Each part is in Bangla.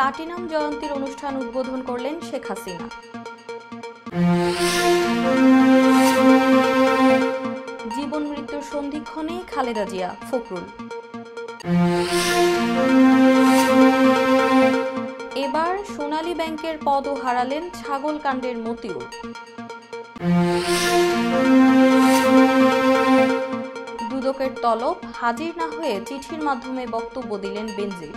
প্লাটিনাম জয়ন্তীর অনুষ্ঠান উদ্বোধন করলেন শেখ হাসিনা। জীবন মৃত্যুর সন্ধিক্ষণে খালেদা জিয়া, ফখরুল। এবার সোনালী ব্যাংকের পদও হারালেন ছাগলকাণ্ডের মতিউর। দুদকের তলব, হাজির না হয়ে চিঠির মাধ্যমে বক্তব্য দিলেন বেনজির।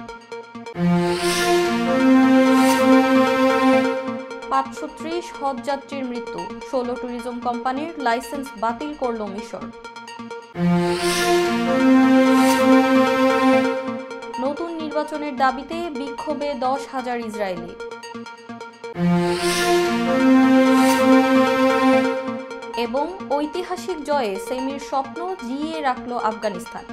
530 হজযাত্রীর মৃত্যু, 16 ট্যুরিজম কোম্পানির লাইসেন্স বাতিল করল মিশর। নতুন নির্বাচনের দাবিতে বিক্ষোভে 10,000 ইসরায়েলি। এবং ঐতিহাসিক জয়ে সেমির স্বপ্ন জিইয়ে রাখল আফগানিস্তান।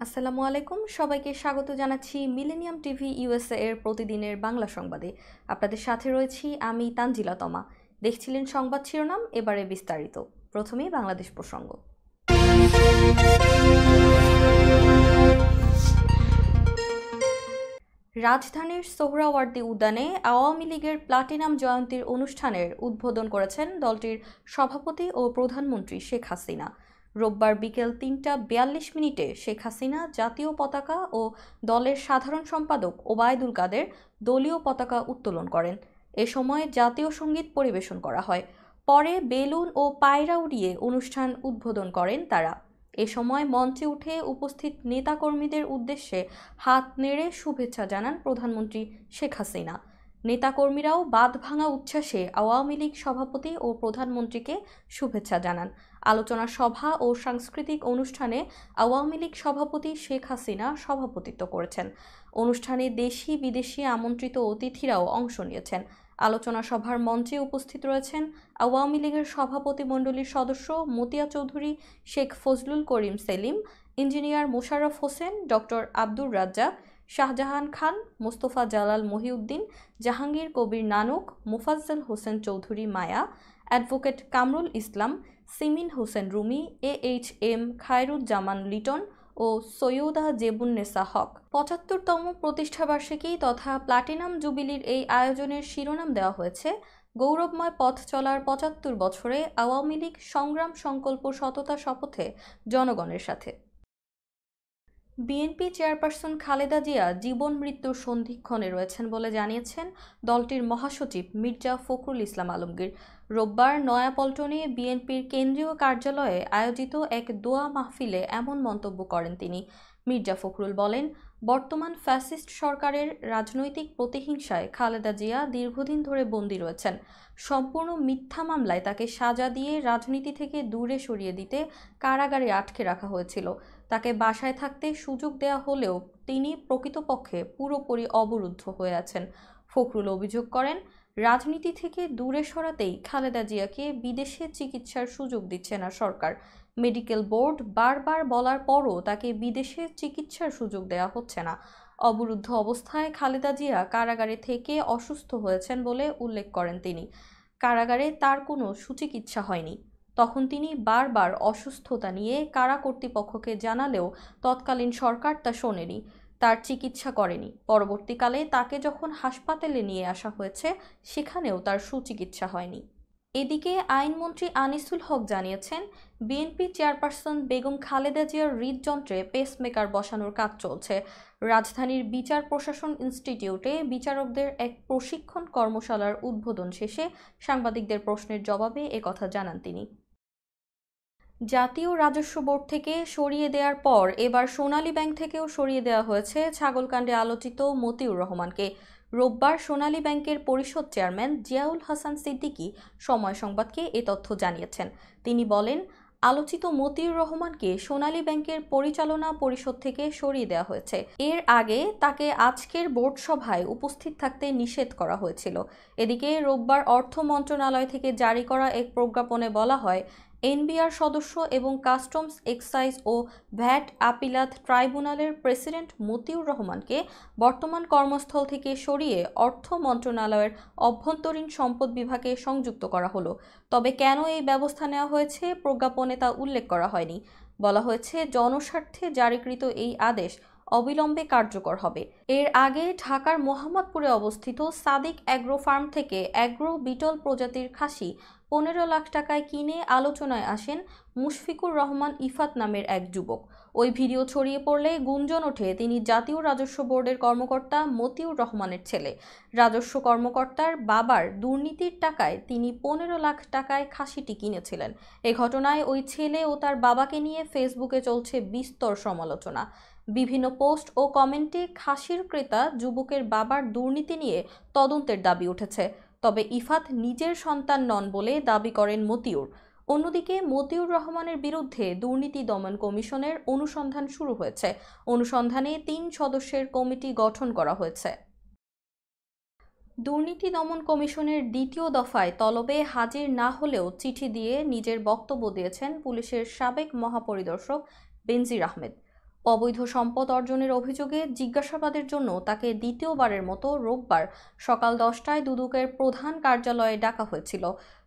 আসসালামু আলাইকুম, সবাইকে স্বাগত জানাচ্ছি মিলেনিয়াম টিভি ইউএসএ এর প্রতিদিনের বাংলা সংবাদে। আপনাদের সাথে রয়েছি আমি তানজিলা তমা। দেখছিলেন সংবাদ শিরোনাম, এবারে বিস্তারিত। প্রথমেই বাংলাদেশ প্রসঙ্গ। রাজধানীর সোহরাওয়ার্দী উদ্যানে আওয়ামী লীগের প্লাটিনাম জয়ন্তীর অনুষ্ঠানের উদ্বোধন করেছেন দলটির সভাপতি ও প্রধানমন্ত্রী শেখ হাসিনা। রোববার বিকেল 3:42 শেখ হাসিনা জাতীয় পতাকা ও দলের সাধারণ সম্পাদক ওবায়দুল কাদের দলীয় পতাকা উত্তোলন করেন। এ সময় জাতীয় সঙ্গীত পরিবেশন করা হয়। পরে বেলুন ও পায়রা উড়িয়ে অনুষ্ঠান উদ্বোধন করেন তারা। এ সময় মঞ্চে উঠে উপস্থিত নেতাকর্মীদের উদ্দেশ্যে হাত নেড়ে শুভেচ্ছা জানান প্রধানমন্ত্রী শেখ হাসিনা। নেতাকর্মীরাও বাঁধ ভাঙা উচ্ছ্বাসে আওয়ামী লীগ সভাপতি ও প্রধানমন্ত্রীকে শুভেচ্ছা জানান। আলোচনা সভা ও সাংস্কৃতিক অনুষ্ঠানে আওয়ামী লীগ সভাপতি শেখ হাসিনা সভাপতিত্ব করেছেন। অনুষ্ঠানে দেশি বিদেশি আমন্ত্রিত অতিথিরাও অংশ নিয়েছেন। আলোচনা সভার মঞ্চে উপস্থিত রয়েছেন আওয়ামী লীগের সভাপতিমণ্ডলীর সদস্য মতিয়া চৌধুরী, শেখ ফজলুল করিম সেলিম, ইঞ্জিনিয়ার মোশাররফ হোসেন, ডক্টর আব্দুর রাজ্জাক, শাহজাহান খান, মোস্তফা জালাল মহিউদ্দিন, জাহাঙ্গীর কবির নানক, মোফাজ্জল হোসেন চৌধুরী মায়া, অ্যাডভোকেট কামরুল ইসলাম, সিমিন হোসেন রুমি, AHM খায়রুজ্জামান লিটন ও সৈয়দা জেবুন্নেসা হক। 75তম প্রতিষ্ঠাবার্ষিকী তথা প্লাটিনাম জুবিলির এই আয়োজনের শিরোনাম দেওয়া হয়েছে গৌরবময় পথ চলার 75 বছরে আওয়ামী লীগ সংগ্রাম সংকল্প সততা শপথে জনগণের সাথে। বিএনপি চেয়ারপারসন খালেদা জিয়া জীবন মৃত্যুর সন্ধিক্ষণে রয়েছেন বলে জানিয়েছেন দলটির মহাসচিব মির্জা ফখরুল ইসলাম আলমগীর। রোববার নয়াপল্টনে বিএনপির কেন্দ্রীয় কার্যালয়ে আয়োজিত এক দোয়া মাহফিলে এমন মন্তব্য করেন তিনি। মির্জা ফখরুল বলেন, বর্তমান ফ্যাসিস্ট সরকারের রাজনৈতিক প্রতিহিংসায় খালেদা জিয়া দীর্ঘদিন ধরে বন্দী রয়েছেন। সম্পূর্ণ মিথ্যা মামলায় তাকে সাজা দিয়ে রাজনীতি থেকে দূরে সরিয়ে দিতে কারাগারে আটকে রাখা হয়েছিল। তাকে বাসায় থাকতে সুযোগ দেয়া হলেও তিনি প্রকৃতপক্ষে পুরোপুরি অবরুদ্ধ হয়ে আছেন। ফখরুল অভিযোগ করেন, রাজনীতি থেকে দূরে সরাতেই খালেদা জিয়াকে বিদেশে চিকিৎসার সুযোগ দিচ্ছে না সরকার। মেডিকেল বোর্ড বারবার বলার পরও তাকে বিদেশে চিকিৎসার সুযোগ দেওয়া হচ্ছে না। অবরুদ্ধ অবস্থায় খালেদা জিয়া কারাগারে থেকে অসুস্থ হয়েছেন বলে উল্লেখ করেন তিনি। কারাগারে তার কোনো সুচিকিৎসা হয়নি। তখন তিনি বারবার অসুস্থতা নিয়ে কারা কর্তৃপক্ষকে জানালেও তৎকালীন সরকার তা শোনেনি, তার চিকিৎসা করেনি। পরবর্তীকালে তাকে যখন হাসপাতালে নিয়ে আসা হয়েছে, সেখানেও তার সুচিকিৎসা হয়নি। এদিকে আইনমন্ত্রী আনিসুল হক জানিয়েছেন, বিএনপি চেয়ারপারসন বেগম খালেদা জিয়ার হৃদযন্ত্রে পেসমেকার বসানোর কাজ চলছে। রাজধানীর বিচার প্রশাসন ইনস্টিটিউটে বিচারকদের এক প্রশিক্ষণ কর্মশালার উদ্বোধন শেষে সাংবাদিকদের প্রশ্নের জবাবে একথা জানান তিনি। জাতীয় রাজস্ব বোর্ড থেকে সরিয়ে দেওয়ার পর এবার সোনালী ব্যাংক থেকেও সরিয়ে দেওয়া হয়েছে ছাগলকাণ্ডে আলোচিত মতিউর রহমানকে। রোববার সোনালী ব্যাংকের পরিষদ চেয়ারম্যান জিয়াউল হাসান সিদ্দিকী সময় সংবাদকে এ তথ্য জানিয়েছেন। তিনি বলেন, আলোচিত মতিউর রহমানকে সোনালী ব্যাংকের পরিচালনা পরিষদ থেকে সরিয়ে দেওয়া হয়েছে। এর আগে তাকে আজকের বোর্ড সভায় উপস্থিত থাকতে নিষেধ করা হয়েছিল। এদিকে রোববার অর্থ মন্ত্রণালয় থেকে জারি করা এক প্রজ্ঞাপনে বলা হয়, এনবিআর সদস্য এবং কাস্টমস এক্সাইজ ও ভ্যাট আপিলাত ট্রাইব্যুনালের প্রেসিডেন্ট মতিউর রহমানকে বর্তমান কর্মস্থল থেকে সরিয়ে অর্থ মন্ত্রণালয়ের অভ্যন্তরীণ সম্পদ বিভাগে সংযুক্ত করা হলো। তবে কেন এই ব্যবস্থা নেওয়া হয়েছে প্রজ্ঞাপনে তা উল্লেখ করা হয়নি। বলা হয়েছে, জনস্বার্থে জারিকৃত এই আদেশ অবিলম্বে কার্যকর হবে। এর আগে ঢাকার মোহাম্মদপুরে অবস্থিত সাদিক অ্যাগ্রো ফার্ম থেকে অ্যাগ্রো বিটল প্রজাতির খাসি 15 লাখ টাকায় কিনে আলোচনায় আসেন মুশফিকুর রহমান ইফাত নামের এক যুবক। ওই ভিডিও ছড়িয়ে পড়লে গুঞ্জন ওঠে তিনি জাতীয় রাজস্ব বোর্ডের কর্মকর্তা মতিউর রহমানের ছেলে। রাজস্ব কর্মকর্তার বাবার দুর্নীতির টাকায় তিনি 15 লাখ টাকায় খাসিটি কিনেছিলেন। এ ঘটনায় ওই ছেলে ও তার বাবাকে নিয়ে ফেসবুকে চলছে বিস্তর সমালোচনা। বিভিন্ন পোস্ট ও কমেন্টে খাসির ক্রেতা যুবকের বাবার দুর্নীতি নিয়ে তদন্তের দাবি উঠেছে। তবে ইফাত নিজের সন্তান নন বলে দাবি করেন মতিউর। অন্যদিকে মতিউর রহমানের বিরুদ্ধে দুর্নীতি দমন কমিশনের অনুসন্ধান শুরু হয়েছে। অনুসন্ধানে 3 সদস্যের কমিটি গঠন করা হয়েছে। দুর্নীতি দমন কমিশনের দ্বিতীয় দফায় তলবে হাজির না হলেও চিঠি দিয়ে নিজের বক্তব্য দিয়েছেন পুলিশের সাবেক মহাপরিদর্শক বেনজির আহমেদ। অবৈধ সম্পদ অর্জনের অভিযোগে জিজ্ঞাসাবাদের জন্য তাকে দ্বিতীয়বারের মতো রোববার সকাল 10টায় দুদকের প্রধান কার্যালয়ে ডাকা হয়েছিল।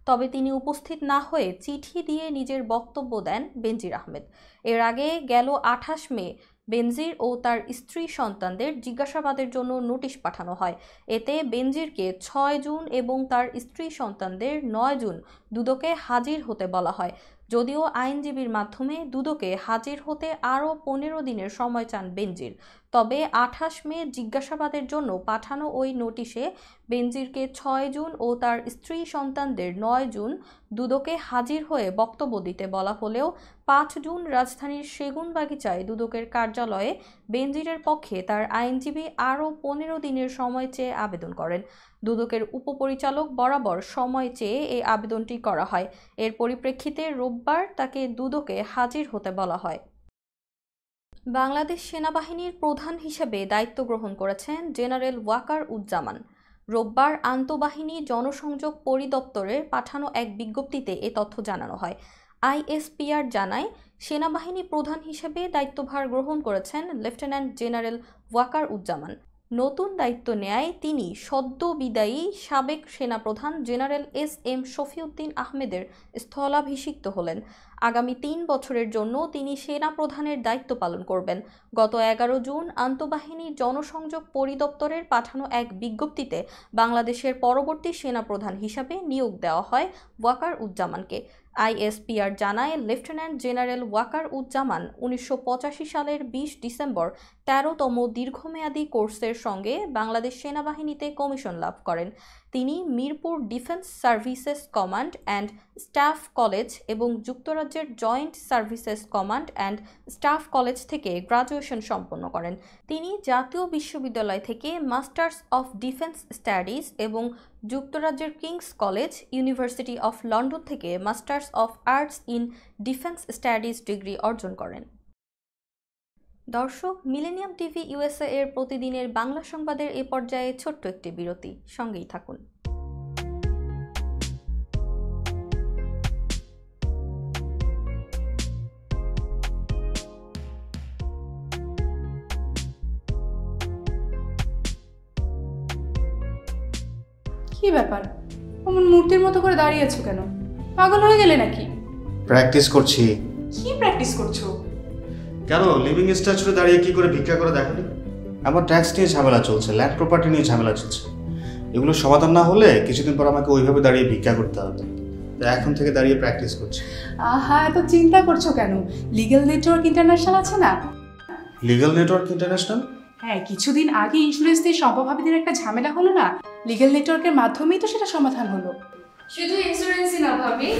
তবে তিনি উপস্থিত না হয়ে চিঠি দিয়ে নিজের বক্তব্য দেন বেনজির আহমেদ। এর আগে গেল 28 মে বেনজির ও তার স্ত্রী সন্তানদের জিজ্ঞাসাবাদের জন্য নোটিশ পাঠানো হয়। এতে বেনজিরকে 6 জুন এবং তার স্ত্রী সন্তানদের 9 জুন দুদকে হাজির হতে বলা হয়। যদিও আইনজীবীর মাধ্যমে দুদকে হাজির হতে আরও 15 দিনের সময় চান বেনজির। তবে 28 মে জিজ্ঞাসাবাদের জন্য পাঠানো ওই নোটিশে বেনজিরকে 6 জুন ও তার স্ত্রী সন্তানদের 9 জুন দুদকে হাজির হয়ে বক্তব্য দিতে বলা হলেও 5 জুন রাজধানীর সেগুনবাগিচায় দুদকের কার্যালয়ে বেনজিরের পক্ষে তার আইনজীবী আরও 15 দিনের সময় চেয়ে আবেদন করেন। দুদকের উপপরিচালক বরাবর সময় চেয়ে এই আবেদনটি করা হয়। এর পরিপ্রেক্ষিতে রোববার তাকে দুদকে হাজির হতে বলা হয়। বাংলাদেশ সেনাবাহিনীর প্রধান হিসেবে দায়িত্ব গ্রহণ করেছেন জেনারেল ওয়াকার উজ্জামান। রোববার আন্তঃবাহিনী জনসংযোগ পরিদপ্তরের পাঠানো এক বিজ্ঞপ্তিতে এ তথ্য জানানো হয়। আইএসপিআর জানায়, সেনাবাহিনী প্রধান হিসেবে দায়িত্বভার গ্রহণ করেছেন লেফটেন্যান্ট জেনারেল ওয়াকার উজ্জামান। নতুন দায়িত্ব নেয় তিনি সদ্য বিদায়ী সাবেক সেনাপ্রধান জেনারেল এস.এম. শফিউদ্দিন আহমেদের স্থলাভিষিক্ত হলেন। আগামী 3 বছরের জন্য তিনি সেনাপ্রধানের দায়িত্ব পালন করবেন। গত 11 জুন আন্তঃবাহিনী জনসংযোগ পরিদপ্তরের পাঠানো এক বিজ্ঞপ্তিতে বাংলাদেশের পরবর্তী সেনাপ্রধান হিসাবে নিয়োগ দেওয়া হয় ওয়াকার উজ্জামানকে। আইএসপিআর জানায়, লেফটেন্যান্ট জেনারেল ওয়াকার উজ্জামান 1985 সালের 20 ডিসেম্বর 13তম দীর্ঘমেয়াদী কোর্সের সঙ্গে বাংলাদেশ সেনাবাহিনীতে কমিশন লাভ করেন। তিনি Mirpur defence services command and staff college এবং যুক্তরাজ্যের joint services command and staff college থেকে গ্র্যাজুয়েশন সম্পন্ন করেন। তিনি জাতীয় বিশ্ববিদ্যালয় থেকে মাস্টার্স অফ ডিফেন্স স্টাডিজ এবং যুক্তরাজ্যের King's college, university of London থেকে masters of arts in defence studies degree অর্জন করেন। দর্শক, মিলেনিয়াম টিভি ইউএসএ এর প্রতিদিনের বাংলা সংবাদের এ পর্যায়ে ছোট্ট একটি বিরতি, সঙ্গেই থাকুন। কি ব্যাপার, অমন মূর্তির মতো করে দাঁড়িয়ে আছো কেন? পাগল হয়ে গেলে নাকি? প্র্যাকটিস করছি। কি প্র্যাকটিস করছো? কেন, লিভিং স্ট্যাচুতে দাঁড়িয়ে কি করে ভিক্ষা করে দেখনি? আমার ট্যাক্স নিয়ে ঝামেলা চলছে, ল্যান্ড প্রপার্টি নিয়ে ঝামেলা চলছে। এগুলো সমাধান না হলে কিছুদিন পর আমাকে ওইভাবে দাঁড়িয়ে ভিক্ষা করতে হবে। এখন থেকে দাঁড়িয়ে প্র্যাকটিস করছি। আহা, এত চিন্তা করছো কেন? লিগ্যাল নেটওয়ার্ক ইন্টারন্যাশনাল আছে না? Legal network international? হ্যাঁ, কিছুদিন আগে ইন্স্যুরেন্স দিয়ে সম্পভাবীদের একটা ঝামেলা হলো না? লিগ্যাল নেটওয়ার্কের মাধ্যমেই তো সেটা সমাধান হলো। শুধু ইন্স্যুরেন্সই না ভাবি,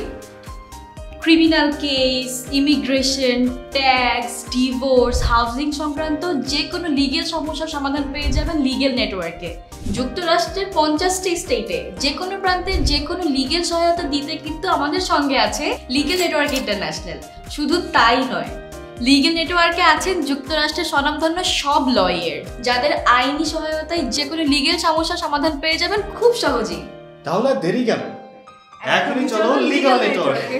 criminal case, immigration, tax, divorce, housing সংক্রান্ত যে কোনো লিগেল সমস্যার সমাধান পেয়ে যাবেন লিগেল নেটওয়ার্কে। যুক্তরাষ্ট্রের 50টি স্টেটে যে কোনো প্রান্তে যে কোনো লিগেল সহায়তা দিতে কিন্তু আমাদের সঙ্গে আছে লিগেল নেটওয়ার্ক ইন্টারন্যাশনাল। শুধু তাই নয়, লিগেল নেটওয়ার্কে আছেন যুক্তরাষ্ট্রের স্বনামধন্য সব লয়ার, যাদের আইনি সহায়তায় যে কোনো লিগেল সমস্যার সমাধান পেয়ে যাবেন খুব সহজেই। তাহলে দেরি কেন? এখনই চলো লিগ্যাল নেটওয়ার্কে।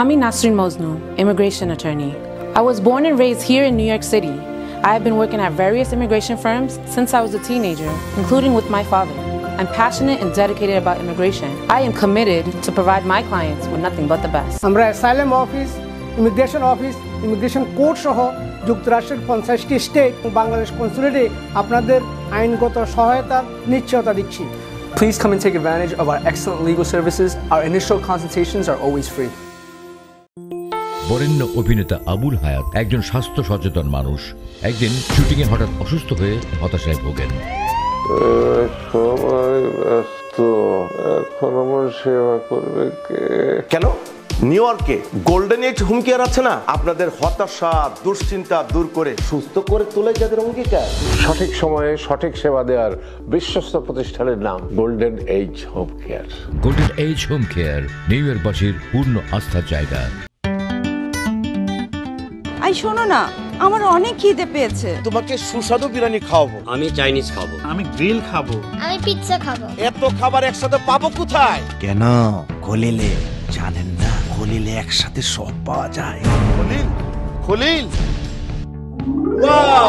I'm Nasrin Mosnu, immigration attorney. I was born and raised here in New York City. I have been working at various immigration firms since I was a teenager, including with my father. I'm passionate and dedicated about immigration. I am committed to provide my clients with nothing but the best. আমরা asylum office, immigration office, immigration court সহ যুক্তরাষ্ট্রের 50টি স্টেট ও বাংলাদেশ কনসুলেটে আপনাদের আইনগত সহায়তার নিশ্চয়তা দিচ্ছি। Please come and take advantage of our excellent legal services. Our initial consultations are always free. বরেণ্য অভিনেতা আবুল হায়াত একজন স্বাস্থ্য সচেতন মানুষ। একদিন শুটিংয়ে হঠাৎ অসুস্থ হয়ে হতাশায় ভোগেন। সবাই ব্যস্ত, এখন আমার সেবা করবে কে? কেন নিউ ইয়র্কে গোল্ডেন এজ হোম কেয়ার আছে না, আপনাদের হতাশা দুশ্চিন্তা দূর করে সুস্থ করে তোলে যাদের অঙ্গীকার। সঠিক সময়ে সঠিক সেবা দেওয়ার বিশ্বস্ত প্রতিষ্ঠানের নাম golden age home care. Golden age home care new ইয়র্কবাসীর পূর্ণ আস্থার জায়গা। আই শোনো না, আমার অনেক খিদে পেয়েছে। তোমাকে সুস্বাদু বিরিয়ানি খাওয়াবো। আমি চাইনিজ খাবো। আমি গ্রিল খাবো। আমি পিৎজা খাবো। এত খাবার একসাথে পাবো কোথায়? কেন খলিলে জানেন না? খলিলে একসাথে সব পাওয়া যায়। খলিল, খলিল, ওয়াও,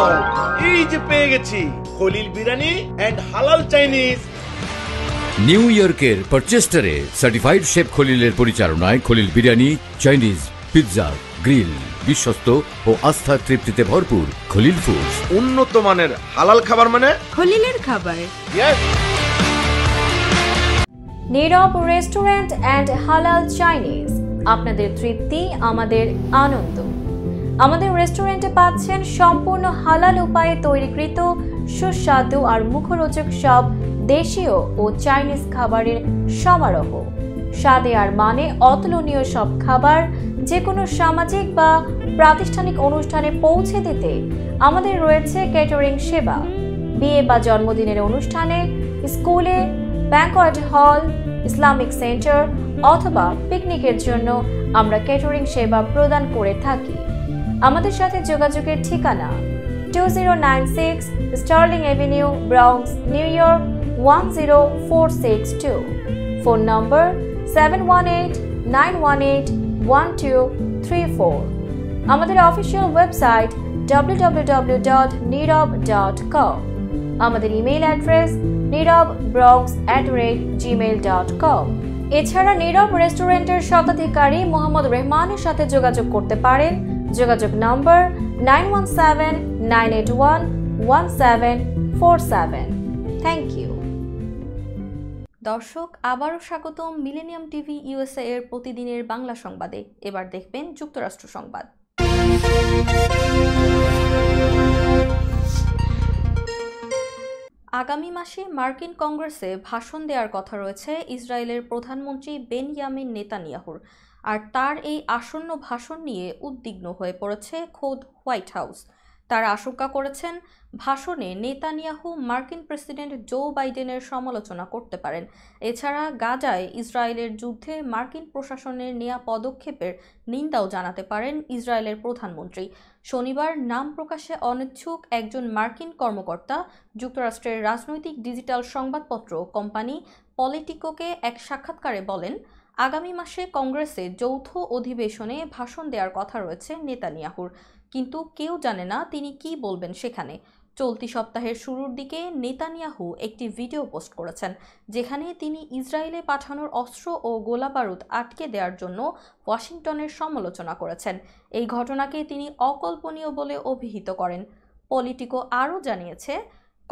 এই যে পেয়ে গেছি খলিল বিরিয়ানি এন্ড হালাল চাইনিজ। নিউ ইয়র্কের পারচেস্টারে সার্টিফাইড শেফ খলিলের পরিচালনায় Khalil biryani, Chinese, pizza, grill, বিশ্বস্ত ও আস্থার তৃপ্তিতে ভরপুর খলিল ফুডস। উন্নত মানের হালাল খাবার মানে খলিলের খাবার। নীরব রেস্টুরেন্ট অ্যান্ড হালাল চাইনিজ, আপনাদের তৃপ্তি আমাদের আনন্দ। আমাদের রেস্টুরেন্টে পাচ্ছেন সম্পূর্ণ হালাল উপায়ে তৈরিকৃত সুস্বাদু আর মুখরোচক সব দেশীয় ও চাইনিজ খাবারের সমারোহ। স্বাদে আর মানে অতুলনীয় সব খাবার যে কোনো সামাজিক বা প্রাতিষ্ঠানিক অনুষ্ঠানে পৌঁছে দিতে আমাদের রয়েছে ক্যাটারিং সেবা। বিয়ে বা জন্মদিনের অনুষ্ঠানে, স্কুলে, ব্যাংকোয়েট হল, ইসলামিক সেন্টার অথবা পিকনিকের জন্য আমরা ক্যাটারিং সেবা প্রদান করে থাকি। আমাদের সাথে যোগাযোগের ঠিকানা 2096 Sterling avenue, Bronx, New York 10462। Phone number 718-918-1234। আমাদের অফিসিয়াল ওয়েবসাইট www.nirob.com। আমাদের ইমেইল অ্যাড্রেস nirobbronx@gmail.com। এছাড়া নীরব রেস্টুরেন্টের স্বত্বাধিকারী মোহাম্মদ রহমানের সাথে যোগাযোগ করতে পারেন। যোগাযোগ নম্বর 9179811747। Thank you. দর্শক, আবারও স্বাগতম মিলেনিয়াম টিভি ইউএসএ এর প্রতিদিনের বাংলা সংবাদে। এবার দেখবেন যুক্তরাষ্ট্র সংবাদ। আগামী মাসে মার্কিন কংগ্রেসে ভাষণ দেওয়ার কথা রয়েছে ইসরায়েলের প্রধানমন্ত্রী বেনয়ামিন নেতানিয়াহুর। আর তার এই আসন্ন ভাষণ নিয়ে উদ্বিগ্ন হয়ে পড়েছে খোদ হোয়াইট হাউস। তারা আশঙ্কা করেছেন ভাষণে নেতানিয়াহু মার্কিন প্রেসিডেন্ট জো বাইডেনের সমালোচনা করতে পারেন। এছাড়া গাজায় ইসরায়েলের যুদ্ধে মার্কিন প্রশাসনের নেওয়া পদক্ষেপের নিন্দাও জানাতে পারেন ইসরায়েলের প্রধানমন্ত্রী। শনিবার নাম প্রকাশে অনিচ্ছুক একজন মার্কিন কর্মকর্তা যুক্তরাষ্ট্রের রাজনৈতিক ডিজিটাল সংবাদপত্র কোম্পানি পলিটিকোকে এক সাক্ষাৎকারে বলেন, আগামী মাসে কংগ্রেসে যৌথ অধিবেশনে ভাষণ দেওয়ার কথা রয়েছে নেতানিয়াহুর, কিন্তু কেউ জানে না তিনি কি বলবেন সেখানে। চলতি সপ্তাহের শুরুর দিকে নেতানিয়াহু একটি ভিডিও পোস্ট করেছেন যেখানে তিনি ইসরায়েলে পাঠানোর অস্ত্র ও গোলাবারুদ আটকে দেওয়ার জন্য ওয়াশিংটনের সমালোচনা করেছেন। এই ঘটনাকে তিনি অকল্পনীয় বলে অভিহিত করেন। পলিটিকো আরও জানিয়েছে,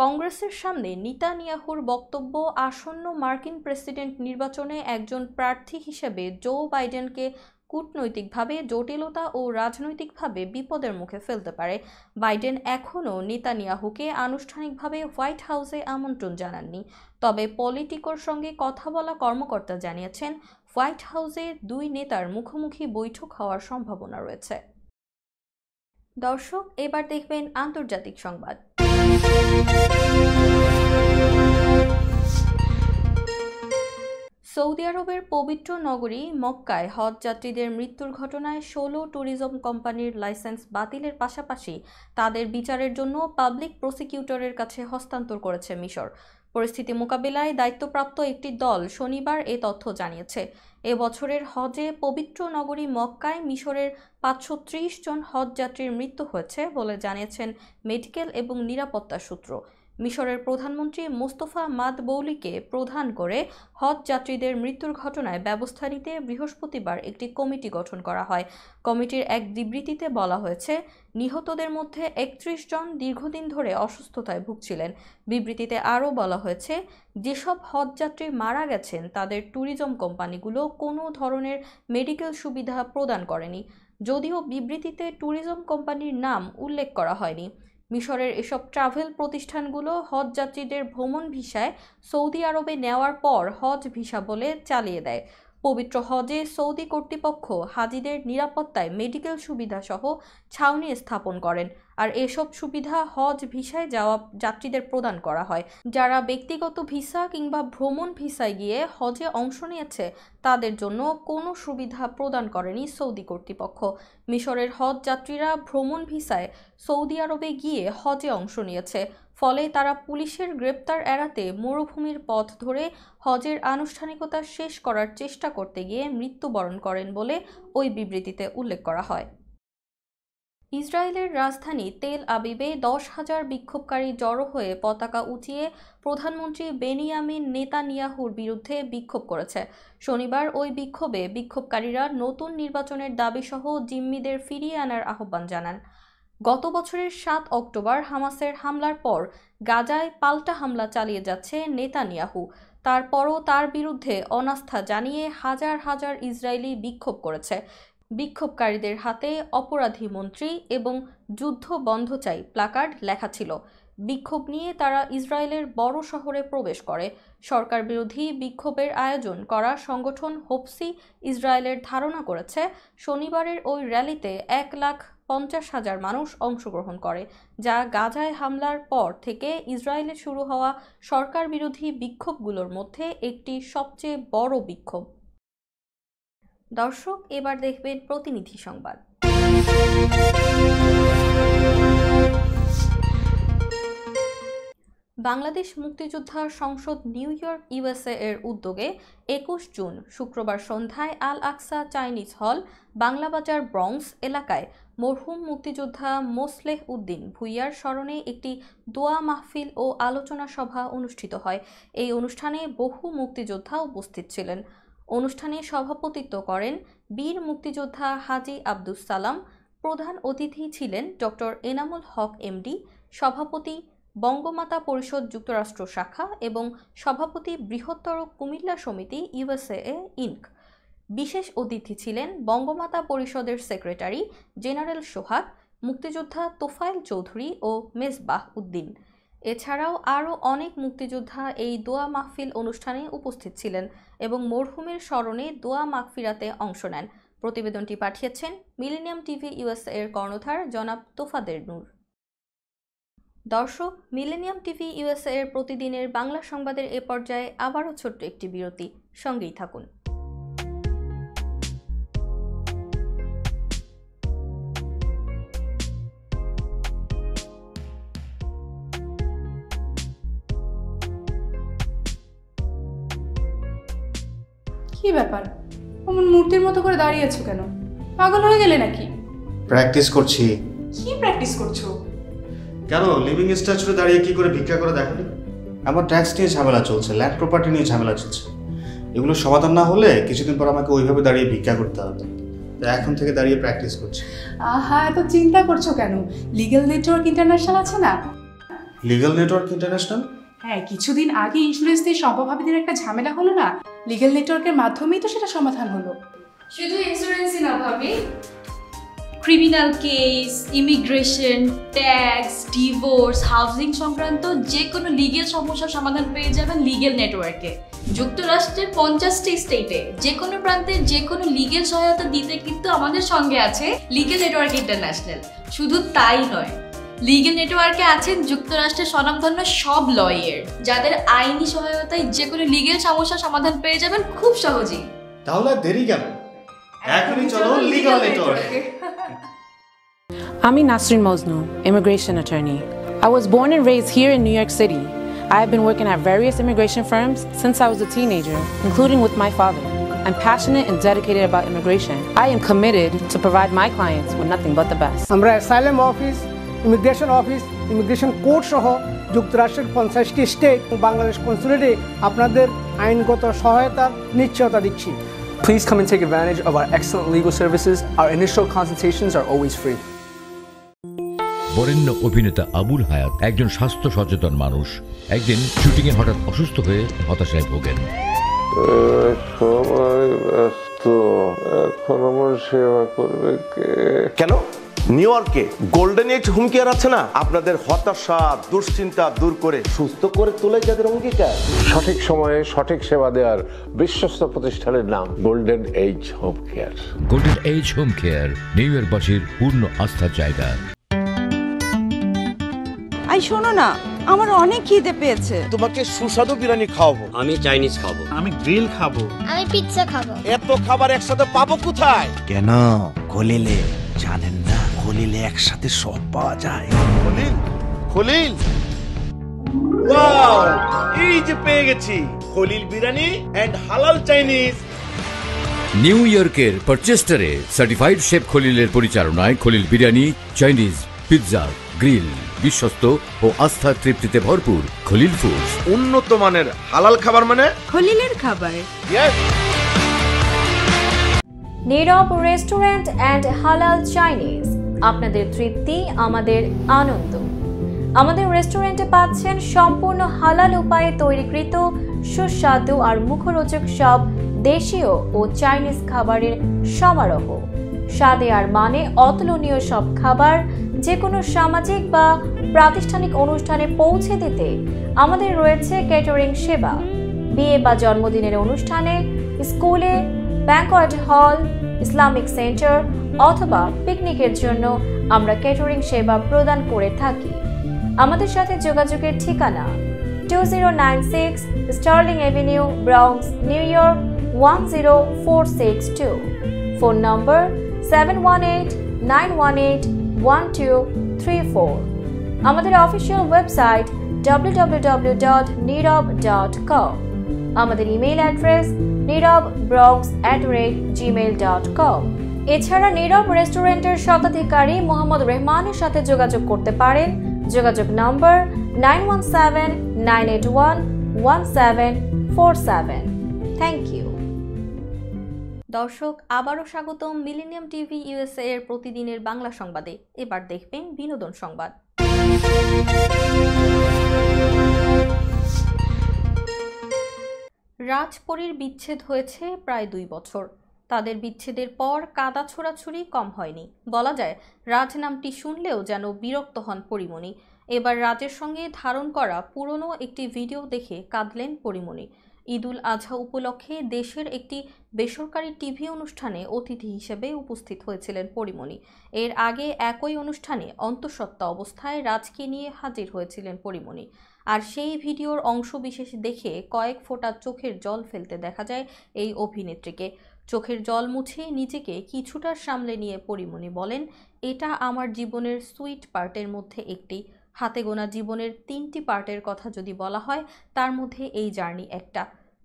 কংগ্রেসের সামনে নেতানিয়াহুর বক্তব্য আসন্ন মার্কিন প্রেসিডেন্ট নির্বাচনে একজন প্রার্থী হিসেবে জো বাইডেনকে কূটনৈতিকভাবে জটিলতা ও রাজনৈতিকভাবে বিপদের মুখে ফেলতে পারে। বাইডেন এখনও নেতানিয়াহুকে আনুষ্ঠানিকভাবে হোয়াইট হাউসে আমন্ত্রণ জানাননি। তবে পলিটিকোর সঙ্গে কথা বলা কর্মকর্তা জানিয়েছেন, হোয়াইট হাউসে দুই নেতার মুখোমুখি বৈঠক হওয়ার সম্ভাবনা রয়েছে। দর্শক, এবার দেখবেন আন্তর্জাতিক সংবাদ। সৌদি আরবের পবিত্র নগরী মক্কায় হজ যাত্রীদের মৃত্যুর ঘটনায় 16 ট্যুরিজম কোম্পানির লাইসেন্স বাতিলের পাশাপাশি তাদের বিচারের জন্য পাবলিক প্রসিকিউটরের কাছে হস্তান্তর করেছে মিশর। পরিস্থিতি মোকাবিলায় দায়িত্বপ্রাপ্ত একটি দল শনিবার এ তথ্য জানিয়েছে। এবছরের হজে পবিত্র নগরী মক্কায় মিশরের 530 জন হজ যাত্রীর মৃত্যু হয়েছে বলে জানিয়েছেন মেডিকেল এবং নিরাপত্তা সূত্র। মিশরের প্রধানমন্ত্রী মোস্তফা মাদবৌলিকে প্রধান করে হজ যাত্রীদের মৃত্যুর ঘটনায় ব্যবস্থা নিতে বৃহস্পতিবার একটি কমিটি গঠন করা হয়। কমিটির এক বিবৃতিতে বলা হয়েছে, নিহতদের মধ্যে ৩১ জন দীর্ঘদিন ধরে অসুস্থতায় ভুগছিলেন। বিবৃতিতে আরও বলা হয়েছে, যেসব হজযাত্রী মারা গেছেন তাদের ট্যুরিজম কোম্পানিগুলো কোনো ধরনের মেডিকেল সুবিধা প্রদান করেনি, যদিও বিবৃতিতে ট্যুরিজম কোম্পানির নাম উল্লেখ করা হয়নি। মিশরের এসব ট্রাভেল প্রতিষ্ঠানগুলো হজযাত্রীদের ভ্রমণ ভিসায় সৌদি আরবে নেওয়ার পর হজ ভিসা বলে চালিয়ে দেয়। পবিত্র হজে সৌদি কর্তৃপক্ষ হাজিদের নিরাপত্তায় মেডিকেল সুবিধা সহ ছাউনি স্থাপন করেন, আর এসব সুবিধা হজ ভিসায় যাওয়া যাত্রীদের প্রদান করা হয়। যারা ব্যক্তিগত ভিসা কিংবা ভ্রমণ ভিসায় গিয়ে হজে অংশ নিয়েছে তাদের জন্য কোনো সুবিধা প্রদান করেনি সৌদি কর্তৃপক্ষ। মিশরের হজ যাত্রীরা ভ্রমণ ভিসায় সৌদি আরবে গিয়ে হজে অংশ নিয়েছে, ফলে তারা পুলিশের গ্রেপ্তার এড়াতে মরুভূমির পথ ধরে হজের আনুষ্ঠানিকতা শেষ করার চেষ্টা করতে গিয়ে মৃত্যুবরণ করেন বলে ওই বিবৃতিতে উল্লেখ করা হয়। ইসরায়েলের রাজধানী তেল আবিবে 10,000 বিক্ষোভকারী জড়ো হয়ে পতাকা উঁচিয়ে প্রধানমন্ত্রী বেনিয়ামিন নেতানিয়াহুর বিরুদ্ধে বিক্ষোভ করেছে। শনিবার ওই বিক্ষোভে বিক্ষোভকারীরা নতুন নির্বাচনের দাবিসহ জিম্মিদের ফিরিয়ে আনার আহ্বান জানান। গত বছরের 7 অক্টোবর হামাসের হামলার পর গাজায় পাল্টা হামলা চালিয়ে যাচ্ছে নেতানিয়াহু। তারপরও তার বিরুদ্ধে অনাস্থা জানিয়ে হাজার হাজার ইসরায়েলি বিক্ষোভ করেছে। বিক্ষোভকারীদের হাতে অপরাধী মন্ত্রী এবং যুদ্ধ বন্ধ চাই প্লাকার্ড লেখা ছিল। বিক্ষোভ নিয়ে তারা ইসরায়েলের বড় শহরে প্রবেশ করে। সরকার বিরোধী বিক্ষোভের আয়োজন করা সংগঠন হোপসি ইসরায়েলের ধারণা করেছে, শনিবারের ওই র্যালিতে 1,50,000 মানুষ অংশগ্রহণ করে, যা গাজায় হামলার পর থেকে ইসরায়েলে শুরু হওয়া সরকার বিরোধী বিক্ষোভগুলোর মধ্যে একটি সবচেয়ে বড় বিক্ষোভ। দর্শক, এবার দেখবেন প্রতিনিধি সংবাদ। বাংলাদেশ মুক্তিযোদ্ধা সংসদ নিউ ইয়র্ক ইউএসএ এর উদ্যোগে 21 জুন শুক্রবার সন্ধ্যায় আল আকসা চাইনিজ হল, বাংলাবাজার ব্রঙ্কস এলাকায় মরহুম মুক্তিযোদ্ধা মোসলেহ উদ্দিন ভুইয়ার স্মরণে একটি দোয়া মাহফিল ও আলোচনা সভা অনুষ্ঠিত হয়। এই অনুষ্ঠানে বহু মুক্তিযোদ্ধা উপস্থিত ছিলেন। অনুষ্ঠানে সভাপতিত্ব করেন বীর মুক্তিযোদ্ধা হাজী আব্দুস সালাম। প্রধান অতিথি ছিলেন ডক্টর এনামুল হক এমডি, সভাপতি বঙ্গমাতা পরিষদ যুক্তরাষ্ট্র শাখা এবং সভাপতি বৃহত্তর কুমিল্লা সমিতি ইউএসএ ইনক। বিশেষ অতিথি ছিলেন বঙ্গমাতা পরিষদের সেক্রেটারি জেনারেল সোহাগ, মুক্তিযোদ্ধা তোফায়েল চৌধুরী ও মেজবাহ উদ্দিন। এছাড়াও আরও অনেক মুক্তিযোদ্ধা এই দোয়া মাহফিল অনুষ্ঠানে উপস্থিত ছিলেন এবং মরহুমের স্মরণে দোয়া মাগফিরাতে অংশ নেন। প্রতিবেদনটি পাঠিয়েছেন মিলেনিয়াম টিভি ইউএসএ এর কর্ণধার জনাব তোফাদের নূর। দর্শক, মিলেনিয়াম টিভি ইউএসএ এর প্রতিদিনের বাংলা সংবাদের এ পর্যায়ে আবারও ছোট্ট একটি বিরতি, সঙ্গেই থাকুন। কি ব্যাপার, অমন মূর্তির মতো করে দাঁড়িয়ে আছো কেন? পাগল হয়ে গেলে নাকি? প্র্যাকটিস করছি। কি প্র্যাকটিস করছো? কেন লিভিং স্ট্যাচুরে দাঁড়িয়ে কি করে ভিক্ষা করে দেখনি? আমার ট্যাক্স নিয়ে ঝামেলা চলছে, ল্যান্ড প্রপার্টি নিয়ে ঝামেলা চলছে। এগুলো সমাধান না হলে কিছুদিন পর আমাকে ওইভাবে দাঁড়িয়ে ভিক্ষা করতে হবে। এখন থেকে দাঁড়িয়ে প্র্যাকটিস করছি। আহা, এত চিন্তা করছো কেন? লিগ্যাল নেটওয়ার্ক ইন্টারন্যাশনাল আছে না? Legal network international? হ্যাঁ, কিছুদিন আগে ইন্স্যুরেন্স দিয়ে সম্পভাবীদের একটা ঝামেলা হলো না, লিগ্যাল নেটওয়ার্কের মাধ্যমেই তো সেটা সমাধান হলো। শুধু ইন্স্যুরেন্সই না ভাবি, criminal case, immigration, tax, divorce, housing সংক্রান্ত যে কোনো লিগেল সমস্যার সমাধান পেয়ে যাবেন লিগেল নেটওয়ার্কে। যুক্তরাষ্ট্রের 50টি স্টেটে যে কোনো প্রান্তে যে কোনো লিগেল সহায়তা দিতে কিন্তু আমাদের সঙ্গে আছে লিগেল নেটওয়ার্ক ইন্টারন্যাশনাল। শুধু তাই নয়, লিগেল নেটওয়ার্কে আছেন যুক্তরাষ্ট্রের স্বনামধন্য সব লয়ার, যাদের আইনি সহায়তায় যে কোনো লিগেল সমস্যার সমাধান পেয়ে যাবেন খুব সহজেই। তাহলে দেরি কেন? এখনই চলো লিগ্যাল নেটওয়ার্কে। I'm Nasrin Mosnu, immigration attorney. I was born and raised here in New York City. I have been working at various immigration firms since I was a teenager, including with my father. I'm passionate and dedicated about immigration. I am committed to provide my clients with nothing but the best. আমরা asylum office, immigration office, immigration court সহ যুক্তরাষ্ট্রের 50টি স্টেট ও বাংলাদেশ কনসুলেটে আপনাদের আইনগত সহায়তার নিশ্চয়তা দিচ্ছি। Please come and take advantage of our excellent legal services. Our initial consultations are always free. বরেণ্য অভিনেতা আবুল হায়াত একজন স্বাস্থ্য সচেতন মানুষ। একদিন শুটিংয়ে হঠাৎ অসুস্থ হয়ে হতাশায় ভোগেন। সবাই ব্যস্ত, এখন আমার সেবা করবে কে? কেন নিউ ইয়র্কে গোল্ডেন এজ হোম কেয়ার আছে না, আপনাদের হতাশা দুশ্চিন্তা দূর করে সুস্থ করে তোলে যাদের অঙ্গীকার। সঠিক সময়ে সঠিক সেবা দেওয়ার বিশ্বস্ত প্রতিষ্ঠানের নাম golden age home care. Golden age home care new ইয়র্কবাসীর পূর্ণ আস্থার জায়গা। আই শোনো না, আমার অনেক খিদে পেয়েছে। তোমাকে সুস্বাদু বিরিয়ানি খাওয়াবো। আমি চাইনিজ খাবো। আমি গ্রিল খাবো। আমি পিৎজা খাবো। এত খাবার একসাথে পাবো কোথায়? কেন খলিলে জানেন না, খলিলে একসাথে সব পাওয়া যায়। খলিল, খলিল, ওয়াও, এই যে পেয়ে গেছি খলিল বিরিয়ানি এন্ড হালাল চাইনিজ। নিউ ইয়র্কের পারচেস্টারে সার্টিফাইড শেফ খলিলের পরিচালনায় Khalil biryani, Chinese, pizza, grill, বিশ্বস্ত ও আস্থার তৃপ্তিতে ভরপুর খলিল ফুডস। উন্নত মানের হালাল খাবার মানে খলিলের খাবার। নীরব রেস্টুরেন্ট অ্যান্ড হালাল চাইনিজ, আপনাদের তৃপ্তি আমাদের আনন্দ। আমাদের রেস্টুরেন্টে পাচ্ছেন সম্পূর্ণ হালাল উপায়ে তৈরিকৃত সুস্বাদু আর মুখরোচক সব দেশীয় ও চাইনিজ খাবারের সমারোহ। স্বাদে আর মানে অতুলনীয় সব খাবার যে কোনো সামাজিক বা প্রাতিষ্ঠানিক অনুষ্ঠানে পৌঁছে দিতে আমাদের রয়েছে ক্যাটারিং সেবা। বিয়ে বা জন্মদিনের অনুষ্ঠানে, স্কুলে, ব্যাংকোয়েট হল, ইসলামিক সেন্টার অথবা পিকনিকের জন্য আমরা ক্যাটারিং সেবা প্রদান করে থাকি। আমাদের সাথে যোগাযোগের ঠিকানা 2096 Sterling avenue, Bronx, New York 10462। Phone number 718-918-1234। আমাদের অফিসিয়াল ওয়েবসাইট www.nirab.com। আমাদের ইমেইল অ্যাড্রেস nirab.bronx@gmail.com। এছাড়া নীরব রেস্টুরেন্টের স্বত্বাধিকারী মোহাম্মদ রহমানের সাথে যোগাযোগ করতে পারেন। যোগাযোগ নম্বর 9179811747। Thank you. দর্শক, আবারও স্বাগতম মিলেনিয়াম টিভি ইউএসএ এর প্রতিদিনের বাংলা সংবাদে। এবার দেখবেন বিনোদন সংবাদ। রাজপরীর বিচ্ছেদ হয়েছে প্রায় 2 বছর। তাদের বিচ্ছেদের পর কাদা ছোড়াছুড়ি কম হয়নি। বলা যায় রাজ নামটি শুনলেও যেন বিরক্ত হন পরিমণি। এবার রাজের সঙ্গে ধারণ করা পুরনো একটি ভিডিও দেখে কাঁদলেন পরিমণি। ঈদুল আজহা উপলক্ষে দেশের একটি বেসরকারি টিভি অনুষ্ঠানে অতিথি হিসেবে উপস্থিত হয়েছিলেন পরিমণি। এর আগে একই অনুষ্ঠানে অন্তঃসত্ত্বা অবস্থায় রাজকে নিয়ে হাজির হয়েছিলেন পরিমণি। আর সেই ভিডিওর অংশবিশেষ দেখে কয়েক ফোঁটা চোখের জল ফেলতে দেখা যায় এই অভিনেত্রীকে। চোখের জল মুছে নিজেকে কিছুটা সামলে নিয়ে পরিমণি বলেন, এটা আমার জীবনের সুইট পার্টের মধ্যে একটি। হাতে গোনা জীবনের 3টি পার্টের কথা যদি বলা হয়, তার মধ্যে এই জার্নি একটা।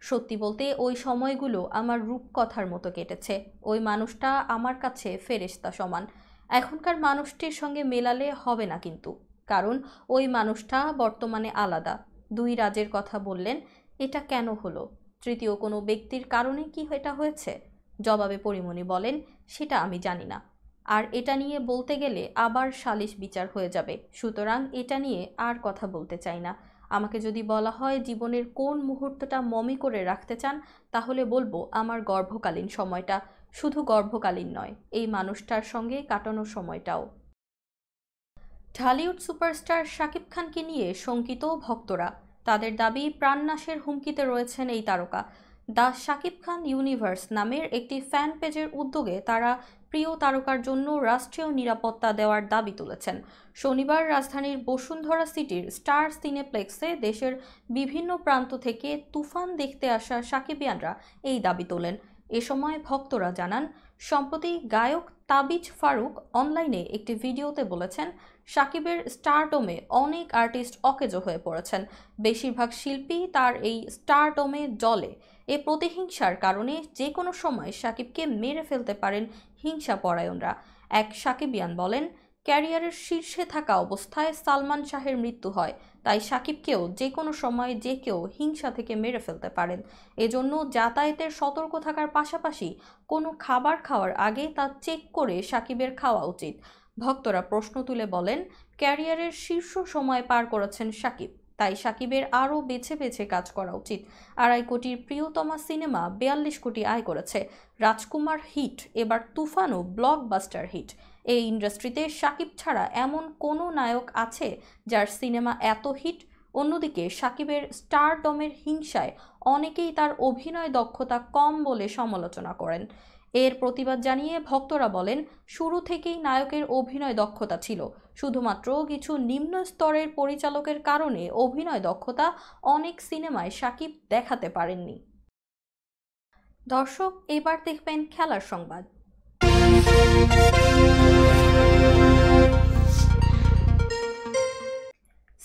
সত্যি বলতে ওই সময়গুলো আমার রূপকথার মতো কেটেছে। ওই মানুষটা আমার কাছে ফেরেশতা সমান। এখনকার মানুষটির সঙ্গে মেলালে হবে না কিন্তু, কারণ ওই মানুষটা বর্তমানে আলাদা। 2 রাজের কথা বললেন, এটা কেন হলো? তৃতীয় কোনো ব্যক্তির কারণে কি এটা হয়েছে? জবাবে পরিমণি বলেন, সেটা আমি জানি না। আর এটা নিয়ে বলতে গেলে আবার সালিশ বিচার হয়ে যাবে, সুতরাং এটা নিয়ে আর কথা বলতে চাই না। আমাকে যদি বলা হয় জীবনের কোন মুহূর্তটা মমি করে রাখতে চান, তাহলে বলবো আমার গর্ভকালীন সময়টা। শুধু গর্ভকালীন নয়, এই মানুষটার সঙ্গে কাটানো সময়টাও। ঢালিউড সুপারস্টার শাকিব খানকে নিয়ে শঙ্কিত ভক্তরা। তাদের দাবি প্রাণনাশের হুমকিতে রয়েছেন এই তারকা। দ্য শাকিব খান ইউনিভার্স নামের একটি ফ্যান পেজের উদ্যোগে তারা প্রিয় তারকার জন্য রাষ্ট্রীয় নিরাপত্তা দেওয়ার দাবি তুলেছেন। শনিবার রাজধানীর বসুন্ধরা সিটির স্টার সিনেপ্লেক্সে দেশের বিভিন্ন প্রান্ত থেকে তুফান দেখতে আসা শাকিবিয়ানরা এই দাবি তোলেন। এ সময় ভক্তরা জানান, সম্প্রতি গায়ক তাবিজ ফারুক অনলাইনে একটি ভিডিওতে বলেছেন, শাকিবের স্টারডমে অনেক আর্টিস্ট অকেজো হয়ে পড়েছেন। বেশিরভাগ শিল্পী তার এই স্টারডমে জ্বলে। এ প্রতিহিংসার কারণে যে কোনো সময় শাকিবকে মেরে ফেলতে পারেন হিংসা পরায়ণরা। এক শাকিবিয়ান বলেন, ক্যারিয়ারের শীর্ষে থাকা অবস্থায় সালমান শাহের মৃত্যু হয়, তাই শাকিবকেও যে কোনো সময় যে কেউ হিংসা থেকে মেরে ফেলতে পারেন। এজন্য যাতায়াতের সতর্ক থাকার পাশাপাশি কোনো খাবার খাওয়ার আগে তা চেক করে শাকিবের খাওয়া উচিত। ভক্তরা প্রশ্ন তুলে বলেন, ক্যারিয়ারের শীর্ষ সময় পার করেছেন শাকিব, তাই শাকিবের আরও বেছে বেছে কাজ করা উচিত। 2.5 কোটির প্রিয়তমা সিনেমা 42 কোটি আয় করেছে। রাজকুমার হিট, এবার তুফানও ব্লকবাস্টার হিট। এই ইন্ডাস্ট্রিতে শাকিব ছাড়া এমন কোনো নায়ক আছে যার সিনেমা এত হিট? অন্যদিকে শাকিবের স্টারডমের হিংসায় অনেকেই তার অভিনয় দক্ষতা কম বলে সমালোচনা করেন। এর প্রতিবাদ জানিয়ে ভক্তরা বলেন, শুরু থেকেই নায়কের অভিনয় দক্ষতা ছিল, শুধুমাত্র কিছু নিম্ন স্তরের পরিচালকের কারণে অভিনয় দক্ষতা অনেক সিনেমায় শাকিব দেখাতে পারেননি। দর্শক, এবার দেখবেন খেলার সংবাদ।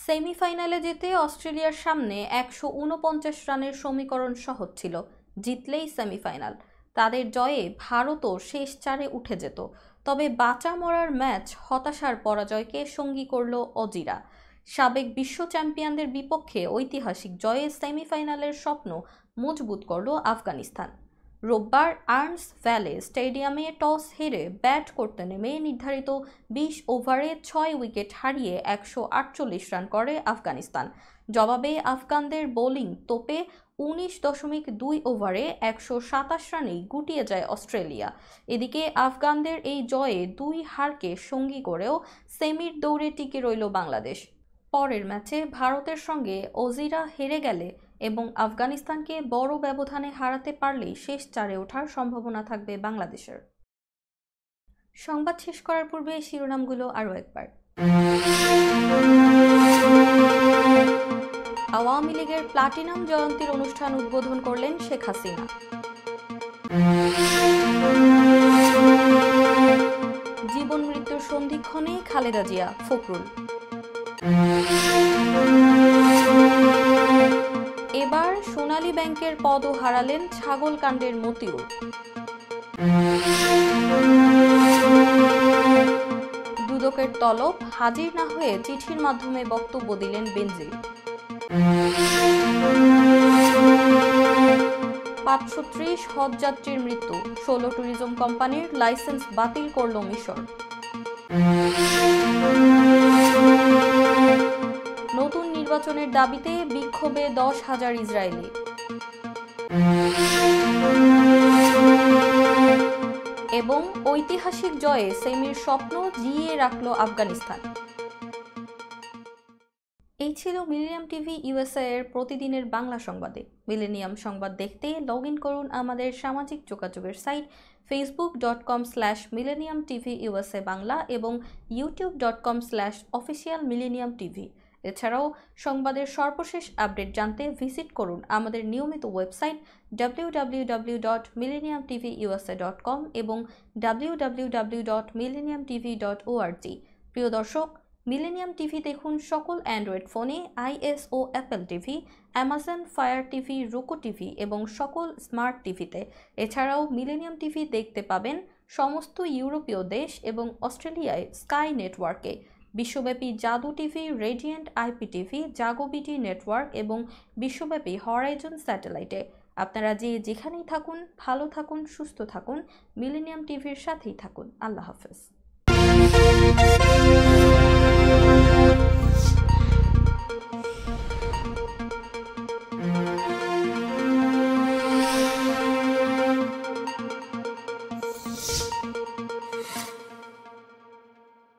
সেমিফাইনালে যেতে অস্ট্রেলিয়ার সামনে 149 রানের সমীকরণ সহজ ছিল, জিতলেই সেমিফাইনাল। তাদের জয়ে ভারতও শেষ 4-এ উঠে যেত। তবে বাঁচা মরার ম্যাচ হতাশার পরাজয়কে সঙ্গী করল অজিরা। সাবেক বিশ্ব চ্যাম্পিয়নদের বিপক্ষে ঐতিহাসিক জয়ে সেমিফাইনালের স্বপ্ন মজবুত করল আফগানিস্তান। রোববার আর্নস ভ্যালে স্টেডিয়ামে টস হেরে ব্যাট করতে নেমে নির্ধারিত 20 ওভারে 6 উইকেট হারিয়ে 148 রান করে আফগানিস্তান। জবাবে আফগানদের বোলিং তোপে 19.2 ওভারে 127 রানেই গুটিয়ে যায় অস্ট্রেলিয়া। এদিকে আফগানদের এই জয়ে 2 হারকে সঙ্গী করেও সেমির দৌড়ে টিকে রইল বাংলাদেশ। পরের ম্যাচে ভারতের সঙ্গে অজিরা হেরে গেলে এবং আফগানিস্তানকে বড় ব্যবধানে হারাতে পারলেই শেষ 4-এ ওঠার সম্ভাবনা থাকবে বাংলাদেশের। সংবাদ শেষ করার পূর্বে শিরোনামগুলো আরও একবার। আওয়ামী লীগের প্লাটিনাম জয়ন্তীর অনুষ্ঠান উদ্বোধন করলেন শেখ হাসিনা। জীবন মৃত্যুর সন্ধিক্ষণে খালেদা জিয়া, ফখরুল। এবার সোনালী ব্যাংকের পদও হারালেন ছাগলকাণ্ডের মতিউর। দুদকের তলব, হাজির না হয়ে চিঠির মাধ্যমে বক্তব্য দিলেন বেনজির। 530 হজযাত্রীর মৃত্যু, 16 ট্যুরিজম কোম্পানির লাইসেন্স বাতিল করল মিশর। নতুন নির্বাচনের দাবিতে বিক্ষোভে 10,000 ইসরায়েলি। এবং ঐতিহাসিক জয়ে সেমির স্বপ্ন জিইয়ে রাখল আফগানিস্তান। এই ছিল মিলেনিয়াম টিভি ইউএসএ এর প্রতিদিনের বাংলা সংবাদে। মিলেনিয়াম সংবাদ দেখতে লগ ইন করুন আমাদের সামাজিক যোগাযোগের সাইট facebook.com/millenniumtvusa বাংলা এবং youtube.com/officialmillenniumtv। এছাড়াও সংবাদের সর্বশেষ আপডেট জানতে ভিজিট করুন আমাদের নিয়মিত ওয়েবসাইট www.millenniumtvusa.com এবং www.millenniumtv.org। প্রিয় দর্শক, মিলেনিয়াম টিভি দেখুন সকল অ্যান্ড্রয়েড ফোনে, iOS ও Apple TV, Amazon fire TV, Roku TV এবং সকল স্মার্ট টিভিতে। এছাড়াও মিলেনিয়াম টিভি দেখতে পাবেন সমস্ত ইউরোপীয় দেশ এবং অস্ট্রেলিয়ায় স্কাই নেটওয়ার্কে। বিশ্বব্যাপী জাদু টিভি, রেডিয়েন্ট IPTV, জাগো বিটি নেটওয়ার্ক এবং বিশ্বব্যাপী হরাইজন স্যাটেলাইটে। আপনারা যেখানেই থাকুন, ভালো থাকুন, সুস্থ থাকুন, মিলেনিয়াম টিভির সাথেই থাকুন। আল্লাহ হাফেজ।